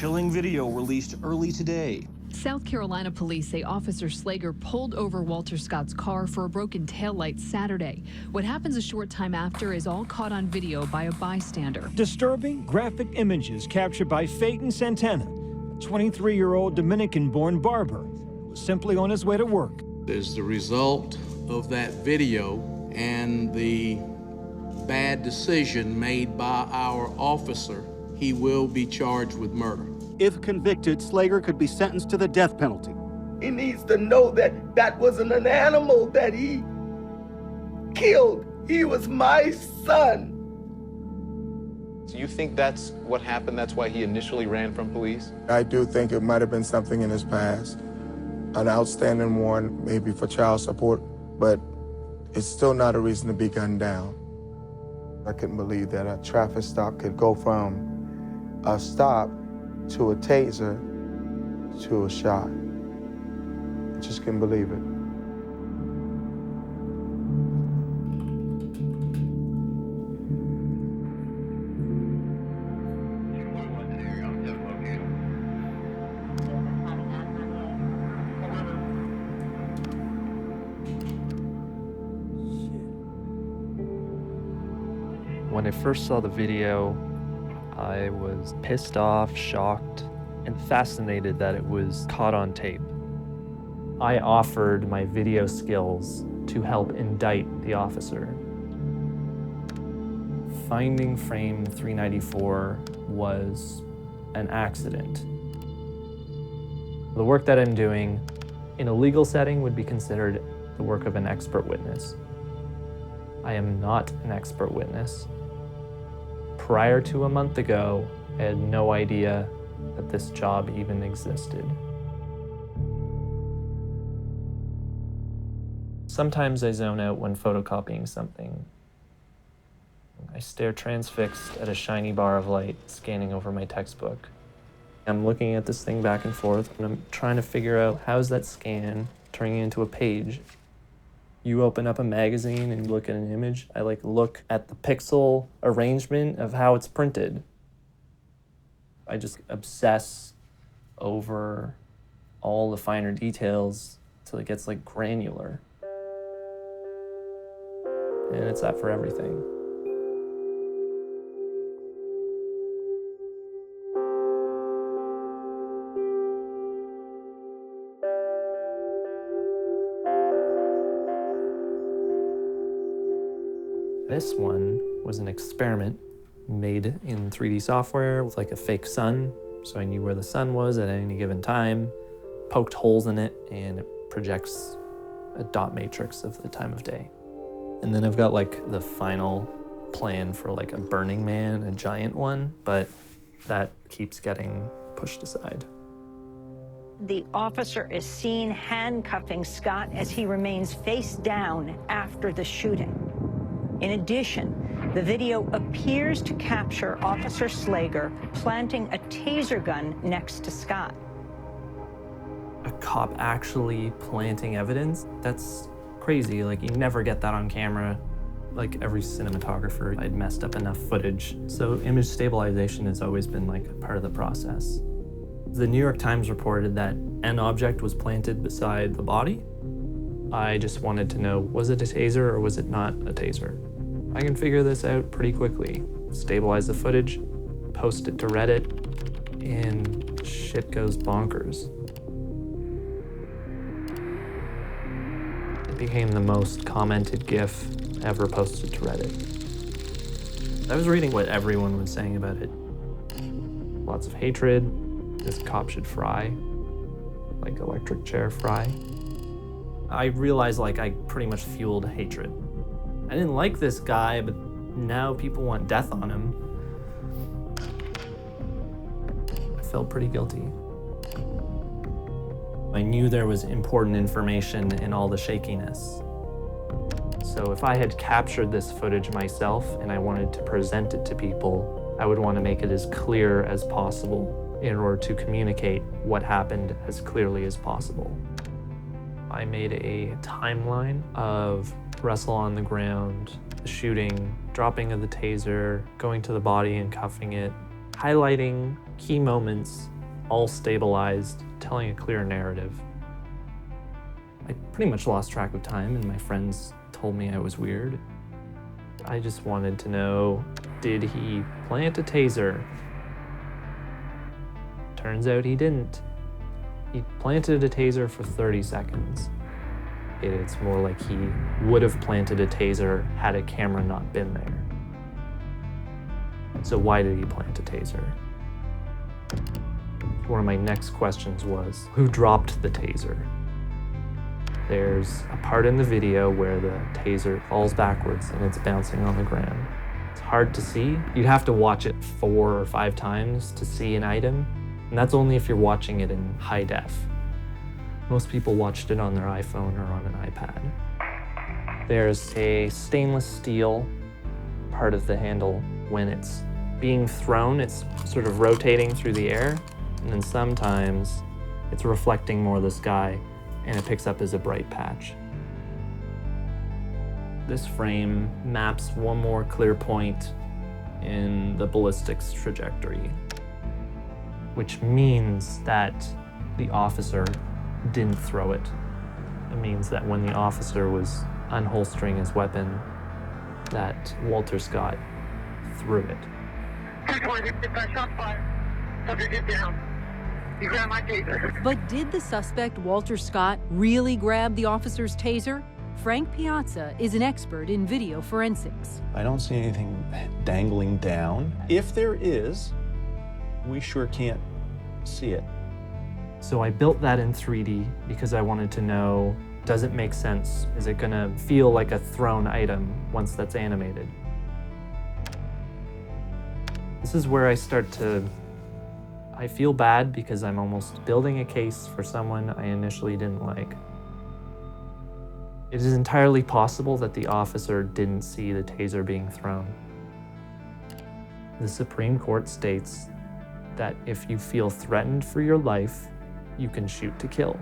Chilling video released early today. South Carolina police say Officer Slager pulled over Walter Scott's car for a broken taillight Saturday. What happens a short time after is all caught on video by a bystander. Disturbing graphic images captured by Phaeton Santana, a 23-year-old Dominican-born barber, was simply on his way to work. As the result of that video and the bad decision made by our officer, he will be charged with murder. If convicted, Slager could be sentenced to the death penalty. He needs to know that that wasn't an animal that he killed. He was my son. So you think that's what happened? That's why he initially ran from police? I do think it might have been something in his past. An outstanding warrant, maybe for child support, but it's still not a reason to be gunned down. I couldn't believe that a traffic stop could go from a stop to a taser to a shot. I just couldn't believe it. When I first saw the video, I was pissed off, shocked, and fascinated that it was caught on tape. I offered my video skills to help indict the officer. Finding frame 394 was an accident. The work that I'm doing in a legal setting would be considered the work of an expert witness. I am not an expert witness. Prior to a month ago, I had no idea that this job even existed. Sometimes I zone out when photocopying something. I stare transfixed at a shiny bar of light scanning over my textbook. I'm looking at this thing back and forth, and I'm trying to figure out how's that scan turning into a page. You open up a magazine and you look at an image. I look at the pixel arrangement of how it's printed. I just obsess over all the finer details till it gets granular. And it's that for everything. This one was an experiment made in 3D software with a fake sun, so I knew where the sun was at any given time, poked holes in it, and it projects a dot matrix of the time of day. And then I've got the final plan for a Burning Man, a giant one, but that keeps getting pushed aside. The officer is seen handcuffing Scott as he remains face down after the shooting. In addition, the video appears to capture Officer Slager planting a taser gun next to Scott. A cop actually planting evidence? That's crazy. You never get that on camera. Every cinematographer, I'd messed up enough footage. So image stabilization has always been part of the process. The New York Times reported that an object was planted beside the body. I just wanted to know, was it a taser or was it not a taser? I can figure this out pretty quickly. Stabilize the footage, post it to Reddit, and shit goes bonkers. It became the most commented GIF ever posted to Reddit. I was reading what everyone was saying about it. Lots of hatred, this cop should fry, electric chair fry. I realized I pretty much fueled hatred. I didn't like this guy, but now people want death on him. I felt pretty guilty. I knew there was important information in all the shakiness. So if I had captured this footage myself and I wanted to present it to people, I would want to make it as clear as possible in order to communicate what happened as clearly as possible. I made a timeline of wrestle on the ground, the shooting, dropping of the taser, going to the body and cuffing it, highlighting key moments, all stabilized, telling a clear narrative. I pretty much lost track of time, and my friends told me I was weird. I just wanted to know, did he plant a taser? Turns out he didn't. He planted a taser for 30 seconds. It's more like he would have planted a taser had a camera not been there. So why did he plant a taser? One of my next questions was, who dropped the taser? There's a part in the video where the taser falls backwards and it's bouncing on the ground. It's hard to see. You'd have to watch it 4 or 5 times to see an item, and that's only if you're watching it in high def. Most people watched it on their iPhone or on an iPad. There's a stainless steel part of the handle. When it's being thrown, it's sort of rotating through the air, and then sometimes it's reflecting more of the sky and it picks up as a bright patch. This frame maps one more clear point in the ballistics trajectory, which means that the officer didn't throw it. It means that when the officer was unholstering his weapon, that Walter Scott threw it. Shot fired. Subject get down. He grabbed my taser. But did the suspect, Walter Scott, really grab the officer's taser? Frank Piazza is an expert in video forensics. I don't see anything dangling down. If there is, we sure can't see it. So I built that in 3D because I wanted to know, does it make sense? Is it gonna feel like a thrown item once that's animated? This is where I feel bad because I'm almost building a case for someone I initially didn't like. It is entirely possible that the officer didn't see the taser being thrown. The Supreme Court states that if you feel threatened for your life, you can shoot to kill.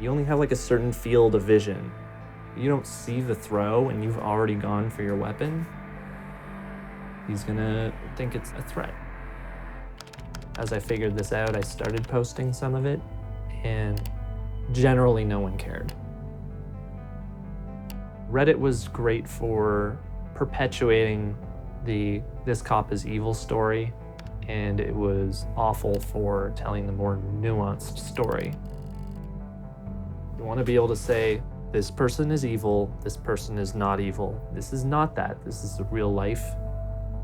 You only have like a certain field of vision. You don't see the throw and you've already gone for your weapon, he's gonna think it's a threat. As I figured this out, I started posting some of it, and generally no one cared. Reddit was great for perpetuating the "this cop is evil" story, and it was awful for telling the more nuanced story. You want to be able to say, this person is evil, this person is not evil. This is not that, this is real life.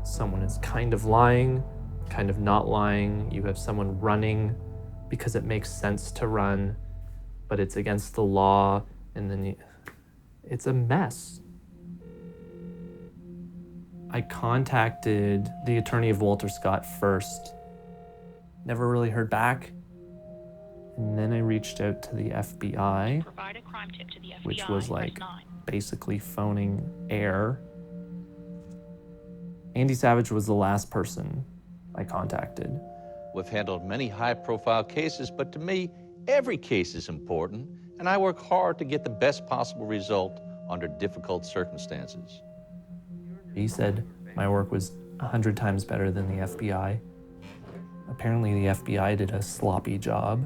Someone is kind of lying, kind of not lying. You have someone running because it makes sense to run, but it's against the law, and then it's a mess. I contacted the attorney of Walter Scott first. Never really heard back. And then I reached out to the FBI, Provide a crime tip to the FBI, which was like basically phoning air. Andy Savage was the last person I contacted. We've handled many high-profile cases, but to me, every case is important, and I work hard to get the best possible result under difficult circumstances. He said my work was 100 times better than the FBI. Apparently the FBI did a sloppy job.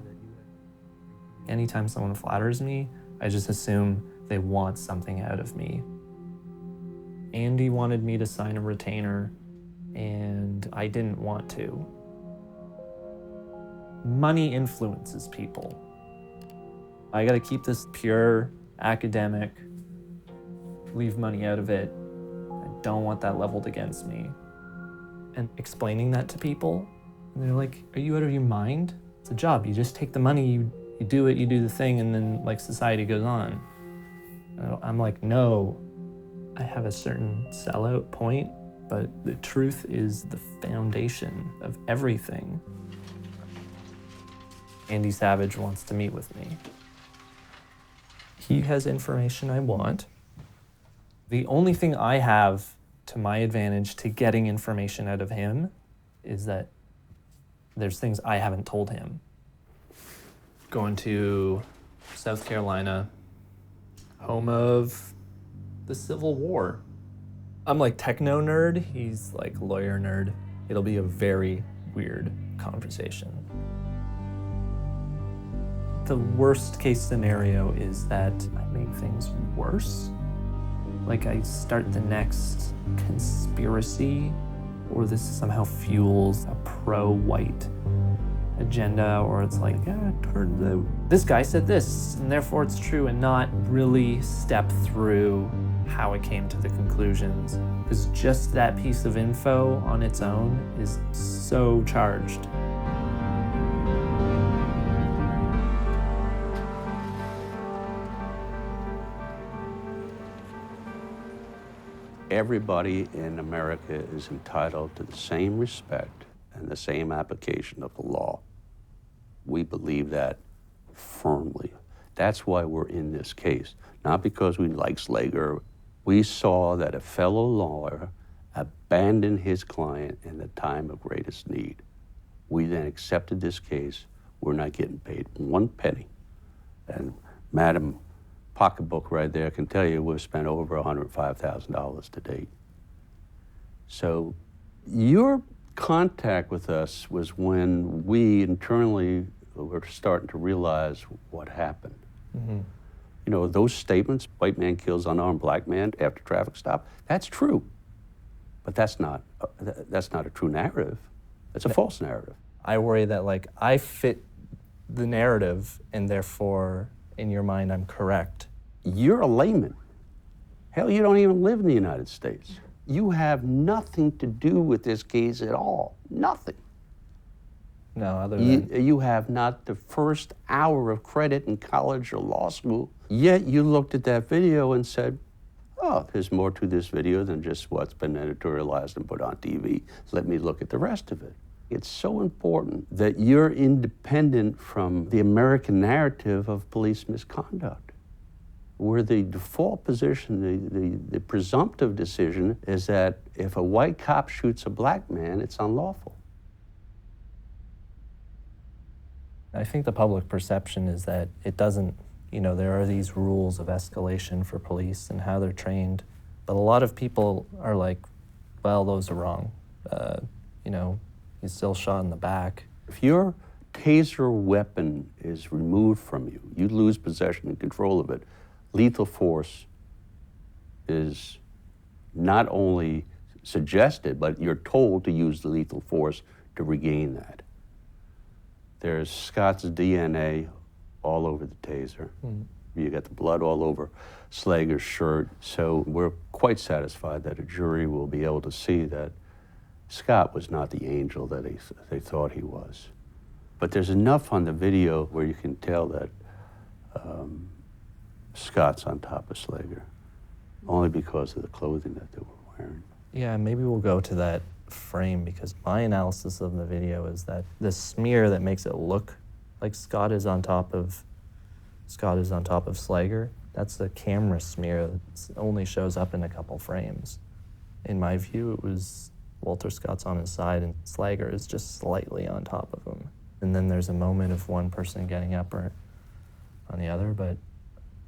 Anytime someone flatters me, I just assume they want something out of me. Andy wanted me to sign a retainer, and I didn't want to. Money influences people. I gotta keep this pure, academic, leave money out of it. I don't want that leveled against me. And explaining that to people, and they're like, are you out of your mind? It's a job, you just take the money, you do it, you do the thing, and then like society goes on. I'm like, no, I have a certain sellout point, but the truth is the foundation of everything. Andy Savage wants to meet with me. He has information I want. The only thing I have to my advantage to getting information out of him is that there's things I haven't told him. Going to South Carolina, home of the Civil War. I'm like techno nerd, he's like lawyer nerd. It'll be a very weird conversation. The worst case scenario is that I make things worse. Like I start the next conspiracy, or this somehow fuels a pro-white agenda, or it's like, yeah, this guy said this, and therefore it's true, and not really step through how it came to the conclusions. Because just that piece of info on its own is so charged. Everybody in America is entitled to the same respect and the same application of the law. We believe that firmly. That's why we're in this case. Not because we like Slager. We saw that a fellow lawyer abandoned his client in the time of greatest need. We then accepted this case. We're not getting paid one penny. And Madam Pocketbook right there can tell you we've spent over $105,000 to date. So your contact with us was when we internally were starting to realize what happened. Mm-hmm. You know, those statements, white man kills unarmed black man after traffic stop, that's true. But that's not a true narrative. It's a false narrative. I worry that like I fit the narrative and therefore in your mind I'm correct. You're a layman. Hell, you don't even live in the United States. You have nothing to do with this case at all. Nothing. No, other than... You have not the first hour of credit in college or law school, yet you looked at that video and said, oh, there's more to this video than just what's been editorialized and put on TV. Let me look at the rest of it. It's so important that you're independent from the American narrative of police misconduct, where the default position, the presumptive decision is that if a white cop shoots a black man, it's unlawful. I think the public perception is that it doesn't, you know, there are these rules of escalation for police and how they're trained, but a lot of people are like, well, those are wrong. You know, he's still shot in the back. If your taser weapon is removed from you, you lose possession and control of it. Lethal force is not only suggested, but you're told to use the lethal force to regain that. There's Scott's DNA all over the taser. You got the blood all over Slager's shirt. So we're quite satisfied that a jury will be able to see that Scott was not the angel that they thought he was. But there's enough on the video where you can tell that Scott's on top of Slager, only because of the clothing that they were wearing. Yeah, maybe we'll go to that frame, because my analysis of the video is that the smear that makes it look like Scott is on top of Slager, that's the camera smear that only shows up in a couple frames. In my view, it was Walter Scott's on his side and Slager is just slightly on top of him. And then there's a moment of one person getting up or on the other, but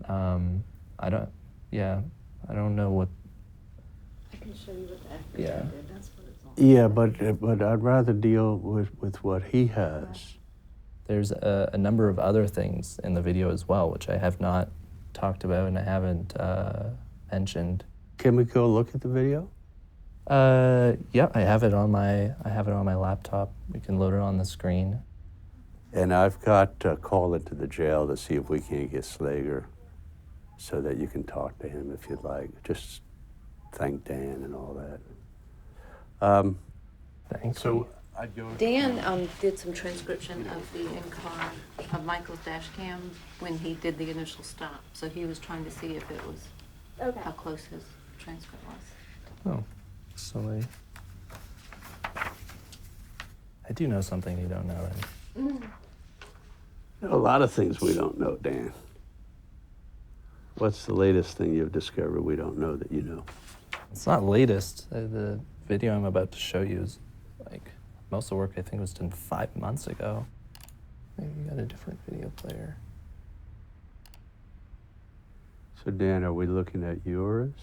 I don't know what. I can show you what the FBI did. That's what it's all about. Yeah, but I'd rather deal with what he has. There's a number of other things in the video as well, which I have not talked about and I haven't mentioned. Can we go look at the video? Yeah, I have it on my laptop. We can load it on the screen. And I've got to call into the jail to see if we can't get Slager so that you can talk to him if you'd like. Just thank Dan and all that. Thanks. So I'd go. Dan did some transcription of the in-car of Michael's dash cam when he did the initial stop. So he was trying to see if it was how close his transcript was. Oh, so I do know something you don't know, right? A lot of things we don't know, Dan. What's the latest thing you've discovered we don't know that you know? It's not latest. The video I'm about to show you is like most of the work I think was done 5 months ago. Maybe you got a different video player. So Dan, are we looking at yours?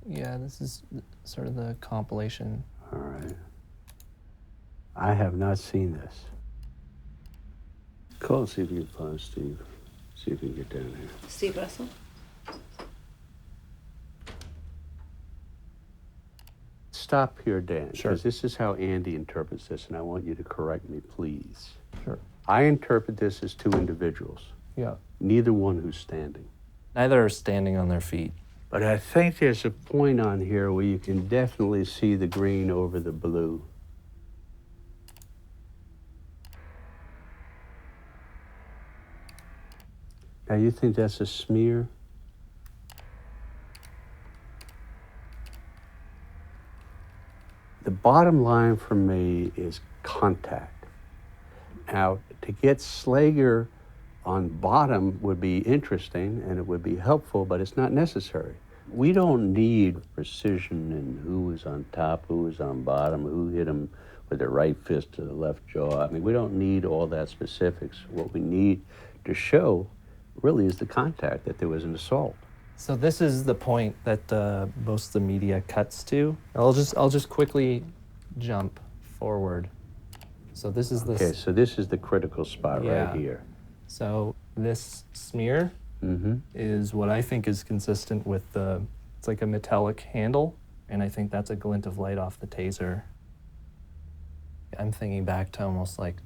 Yeah, this is sort of the compilation. All right. I have not seen this. Call and see if you can find Steve. See if you can get down here. Steve Russell? Stop here, Dan, Sure. because this is how Andy interprets this, and I want you to correct me, please. Sure. I interpret this as two individuals. Yeah. Neither one who's standing. Neither are standing on their feet. But I think there's a point on here where you can definitely see the green over the blue. Now, you think that's a smear? The bottom line for me is contact. Now, to get Slager on bottom would be interesting and it would be helpful, but it's not necessary. We don't need precision in who was on top, who was on bottom, who hit him with the right fist to the left jaw. I mean, we don't need all that specifics. What we need to show really is the contact, that there was an assault. So this is the point that most of the media cuts to. I'll just quickly jump forward. So this is Okay, so this is the critical spot right here. So this smear is what I think is consistent with it's like a metallic handle, and I think that's a glint of light off the taser. I'm thinking back to almost like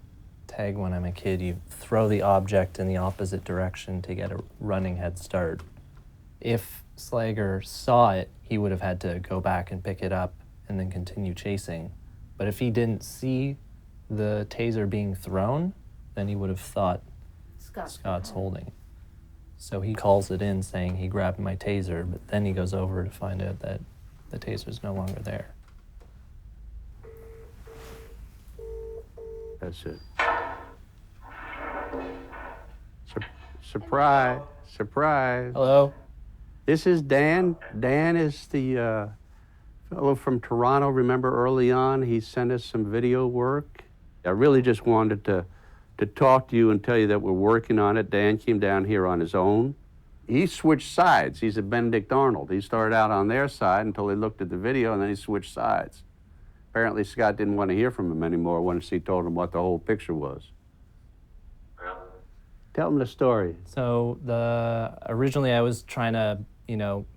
tag when I'm a kid. You throw the object in the opposite direction to get a running head start. If Slager saw it, he would have had to go back and pick it up and then continue chasing. But if he didn't see the taser being thrown, then he would have thought Scott's holding it. So he calls it in saying he grabbed my taser, but then he goes over to find out that the taser's no longer there. That's it. Surprise, surprise. Hello? This is Dan. Dan is the fellow from Toronto. Remember early on, he sent us some video work. I really just wanted to talk to you and tell you that we're working on it. Dan came down here on his own. He switched sides. He's a Benedict Arnold. He started out on their side until he looked at the video, and then he switched sides. Apparently, Scott didn't want to hear from him anymore once he told him what the whole picture was. Tell him the story. So originally I was trying to,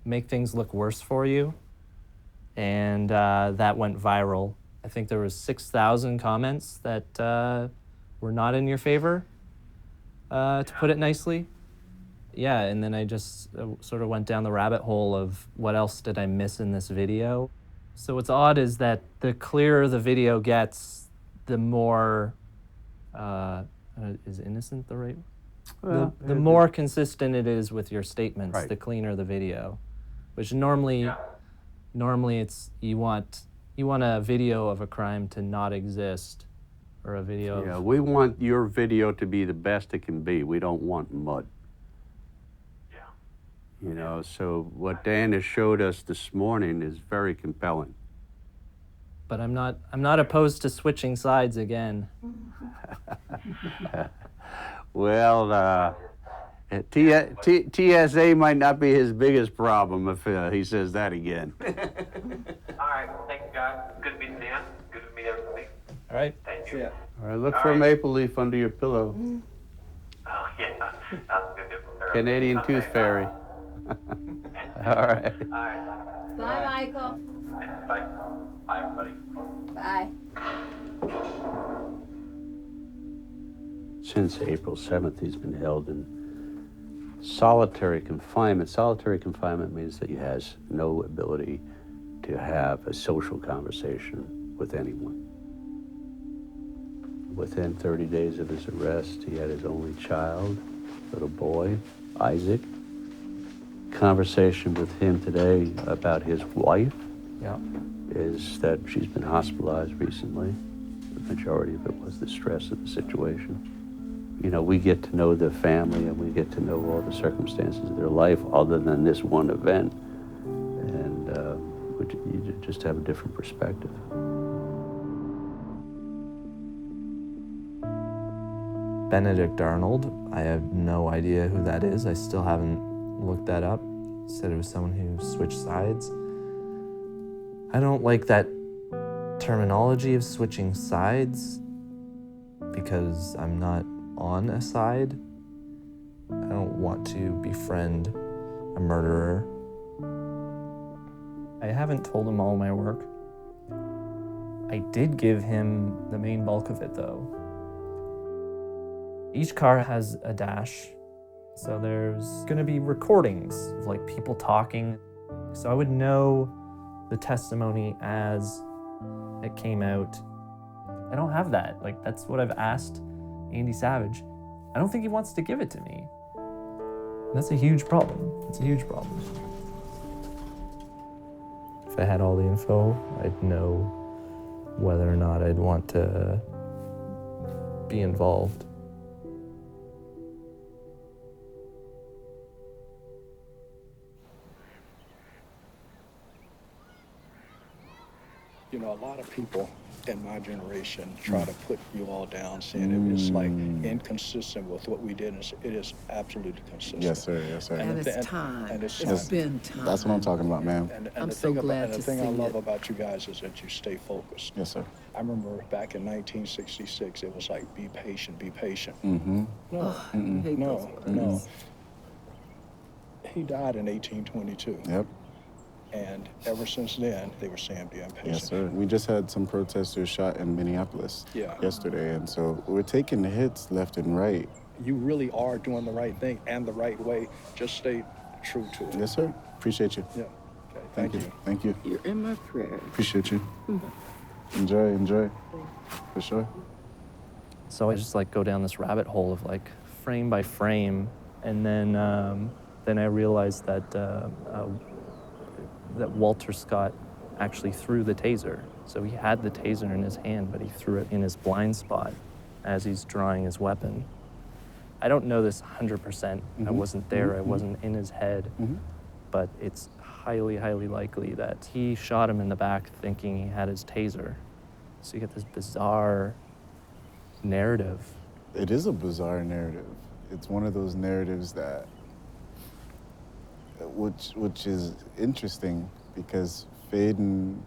make things look worse for you, and that went viral. I think there was 6,000 comments that were not in your favor, to put it nicely. Yeah, and then I just sort of went down the rabbit hole of what else did I miss in this video. So what's odd is that the clearer the video gets, the more, is innocent the right? The more consistent it is with your statements, right. The cleaner the video, which normally it's you want a video of a crime to not exist, or a video. Yeah, we want your video to be the best it can be. We don't want mud. Yeah. So what Dan has showed us this morning is very compelling. But I'm not opposed to switching sides again. Well, TSA might not be his biggest problem if he says that again. All right, thank you, guys. Good to meet Dan. Good to meet everybody. All right. Thank you. Yeah. All right, look for a maple leaf under your pillow. Oh, yeah. That's good. Canadian Tooth Fairy. All right. All right. Bye, Michael. Bye. Bye, everybody. Bye. Since April 7th, he's been held in solitary confinement. Solitary confinement means that he has no ability to have a social conversation with anyone. Within 30 days of his arrest, he had his only child, little boy, Isaac. Conversation with him today about his wife is that she's been hospitalized recently. The majority of it was the stress of the situation. We get to know the family and we get to know all the circumstances of their life other than this one event. And you just have a different perspective. Benedict Arnold, I have no idea who that is. I still haven't looked that up. Said it was someone who switched sides. I don't like that terminology of switching sides, because I'm not on a side. I don't want to befriend a murderer. I haven't told him all my work. I did give him the main bulk of it, though. Each car has a dash, so there's gonna be recordings of like people talking. So I would know the testimony as it came out. I don't have that. Like, that's what I've asked Andy Savage. I don't think he wants to give it to me. That's a huge problem. It's a huge problem. If I had all the info, I'd know whether or not I'd want to be involved. You know, a lot of people in my generation try to put you all down, saying it is like inconsistent with what we did. And it is absolutely consistent. Yes, sir. Yes, sir. And it's time. And it's been time. That's what I'm talking about, man. And I'm the so thing glad about, and the thing I love about you guys is that you stay focused. Yes, sir. I remember back in 1966, it was like, be patient, be patient. Mm-hmm. No. He died in 1822. Yep. And ever since then, they were saying be impatient. Yes, sir. We just had some protesters shot in Minneapolis yesterday, and so we're taking the hits left and right. You really are doing the right thing and the right way. Just stay true to it. Yes, sir. Appreciate you. Yeah. Okay. Thank you. Thank you. You're in my prayers. Appreciate you. Enjoy. For sure. So I just like go down this rabbit hole of like frame by frame, and then I realized that that Walter Scott actually threw the taser. So he had the taser in his hand, but he threw it in his blind spot as he's drawing his weapon. I don't know this 100%. I wasn't there. I wasn't in his head. But it's highly, highly likely that he shot him in the back thinking he had his taser. So you get this bizarre narrative. It is a bizarre narrative. It's one of those narratives that which is interesting, because Faden,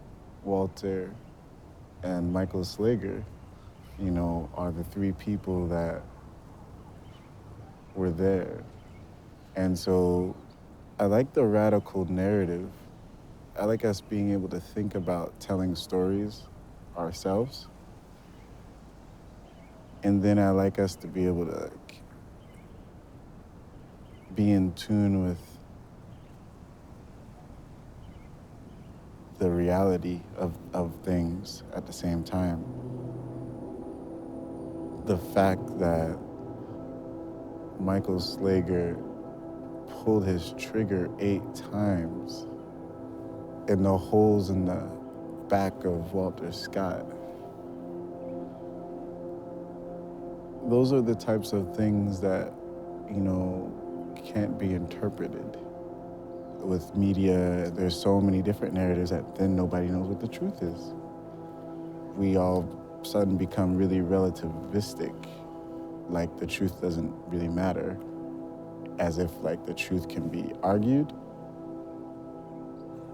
Walter, and Michael Slager, you know, are the three people that were there. And so I like the radical narrative. I like us being able to think about telling stories ourselves. And then I like us to be able to like, be in tune with the reality of things at the same time. The fact that Michael Slager pulled his trigger 8 times and the holes in the back of Walter Scott. Those are the types of things that, you know, can't be interpreted. With media, there's so many different narratives that then nobody knows what the truth is. We all of a sudden become really relativistic, like the truth doesn't really matter, as if like the truth can be argued.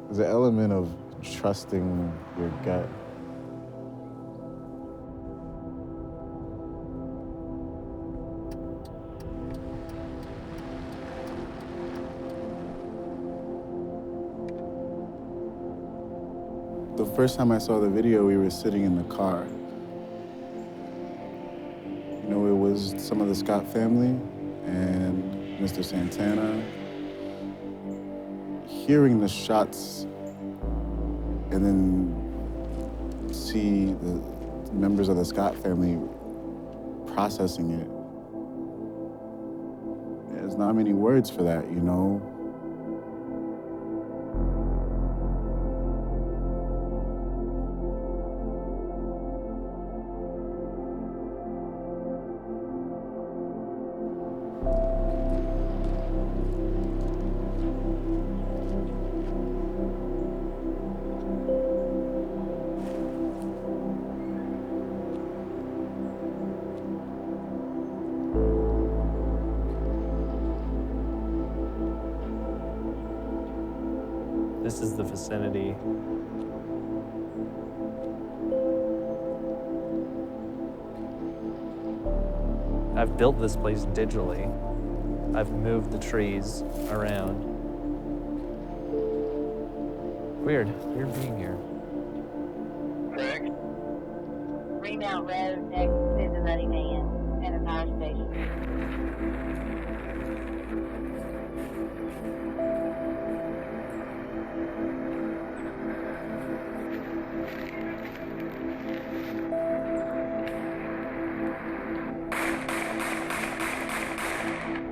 There's an element of trusting your gut. The first time I saw the video, we were sitting in the car. You know, it was some of the Scott family and Mr. Santana. Hearing the shots and then see the members of the Scott family processing it. There's not many words for that, you know? This is the vicinity. I've built this place digitally. I've moved the trees around. Weird being here. Remount Road next to the Muddy Man and a fire station.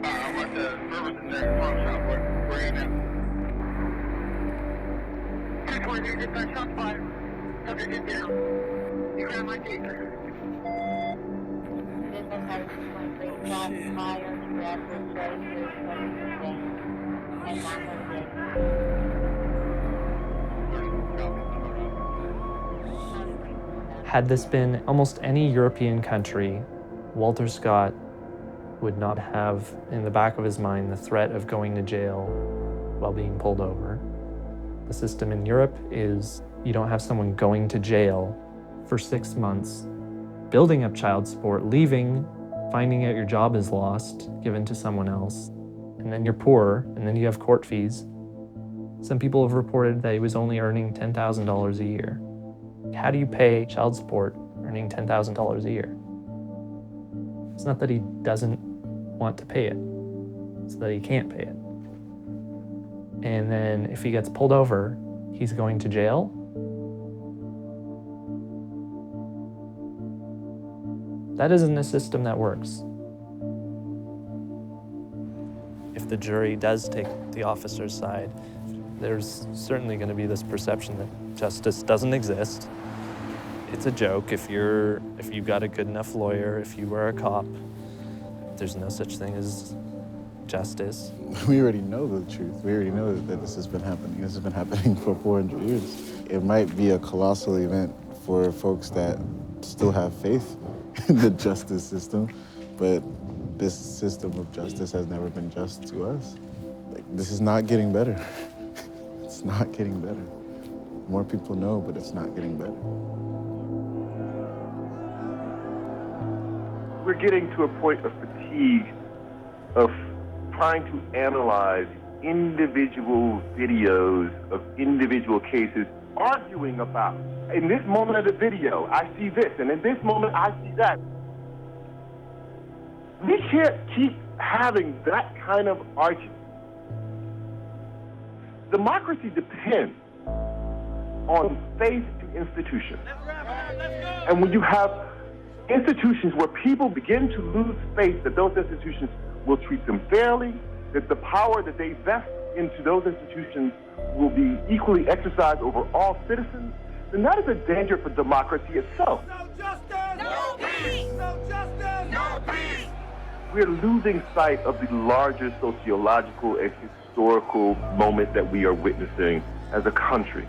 I'm at the Riverton next farm shop. Where are you now? 223, dispatch, shots fired. Subject is down. You grab my taser. Dispatch has 23 shots fired. You grab the taser, subject is down. And 938. Had this been almost any European country, Walter Scott would not have in the back of his mind the threat of going to jail while being pulled over. The system in Europe is you don't have someone going to jail for 6 months, building up child support, leaving, finding out your job is lost, given to someone else, and then you're poor, and then you have court fees. Some people have reported that he was only earning $10,000 a year. How do you pay child support earning $10,000 a year? It's not that he doesn't want to pay it, it's that he can't pay it. And then if he gets pulled over, he's going to jail. That isn't a system that works. If the jury does take the officer's side, there's certainly going to be this perception that justice doesn't exist. It's a joke. If you've got a good enough lawyer, if you were a cop, there's no such thing as justice. We already know the truth. We already know that this has been happening. This has been happening for 400 years. It might be a colossal event for folks that still have faith in the justice system, but this system of justice has never been just to us. Like, this is not getting better. It's not getting better. More people know, but it's not getting better. We're getting to a point of fatigue of trying to analyze individual videos of individual cases, arguing about, in this moment of the video, I see this, and in this moment, I see that. We can't keep having that kind of argument. Democracy depends on faith in institutions. And when you have institutions where people begin to lose faith that those institutions will treat them fairly, that the power that they vest into those institutions will be equally exercised over all citizens, then that is a danger for democracy itself. No justice! No peace! No justice! No peace! We're losing sight of the larger sociological and historical moment that we are witnessing as a country.